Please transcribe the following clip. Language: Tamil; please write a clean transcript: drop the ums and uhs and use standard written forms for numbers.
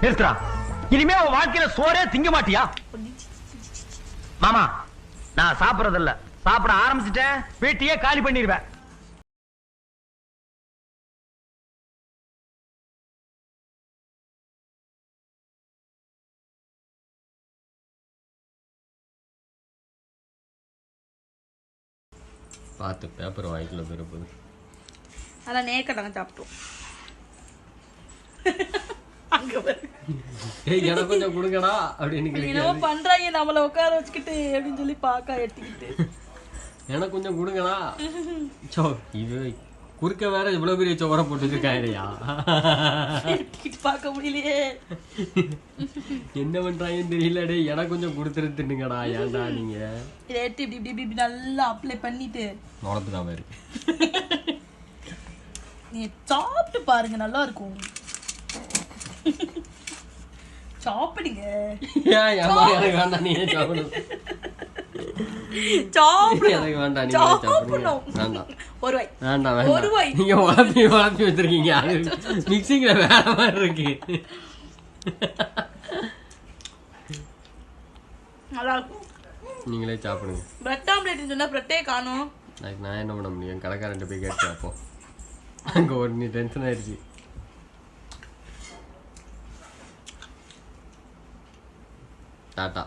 நிறுத்துறா. இனிமே உன் வாழ்க்கையில சோறே திங்க மாட்டியா? மாமா, நான் சாப்பிடறது இல்ல. சாப்பிட ஆரம்பிச்சிட்டேன், வீட்டையே காலி பண்ணிடுவேன். பார்த்து பேப்பர் வாய்க்குள்ள போயிருப்பது. அதான் நேக்கட்டாங்க சாப்பிட்டோம். எனக்கு கொஞ்சம் கொடுங்கடா அப்படின்னு என்னவோ பண்றாங்க நம்மள உட்கார வச்சுக்கிட்டு அப்படின்னு சொல்லி பாக்கா எடுத்துக்கிட்டு எனக்கு கொஞ்சம் கொடுங்கடா. சோ இது குறுக்க வேற இவ்வளவு பெரிய சோற போட்டு வச்சிருக்காங்கயா. பார்க்க முடியலையே, என்ன பண்றாங்கன்னு தெரியல. டே எனக்கு கொஞ்சம் கொடுத்துருந்துங்கடா. ஏன்டா நீங்க ரேட்டு இப்படி இப்படி இப்படி நல்லா அப்ளை பண்ணிட்டு நுழப்புதான் பாரு. நீ சாப்பிட்டு பாருங்க, நல்லா இருக்கும். சாப்பிடுங்க. எனக்கு வேண்டாம், நீ சாப்பிடு. எனக்கு வேண்டாம், நீங்க சாப்பிடுங்க. வேண்டாம், ஒரு வாய் வேண்டாம், ஒரு வாய். நீங்க உழப்பி வச்சிருக்கீங்க. அது மிக்சிங்ல வேற மாதிரி இருக்கு. நல்லா இருக்கும். நீங்களே சாப்பிடுங்க. பிரெட் ஆம்லேட் சொன்னா பிரெட்டே காணும். அதுக்கு நான் என்ன பண்ண முடியும்? கடைக்காரன்ட்ட போய் கேட்டு அப்போ அங்க ஒரு நீ டென்ஷன் ஆயிடுச்சு. டாட்டா.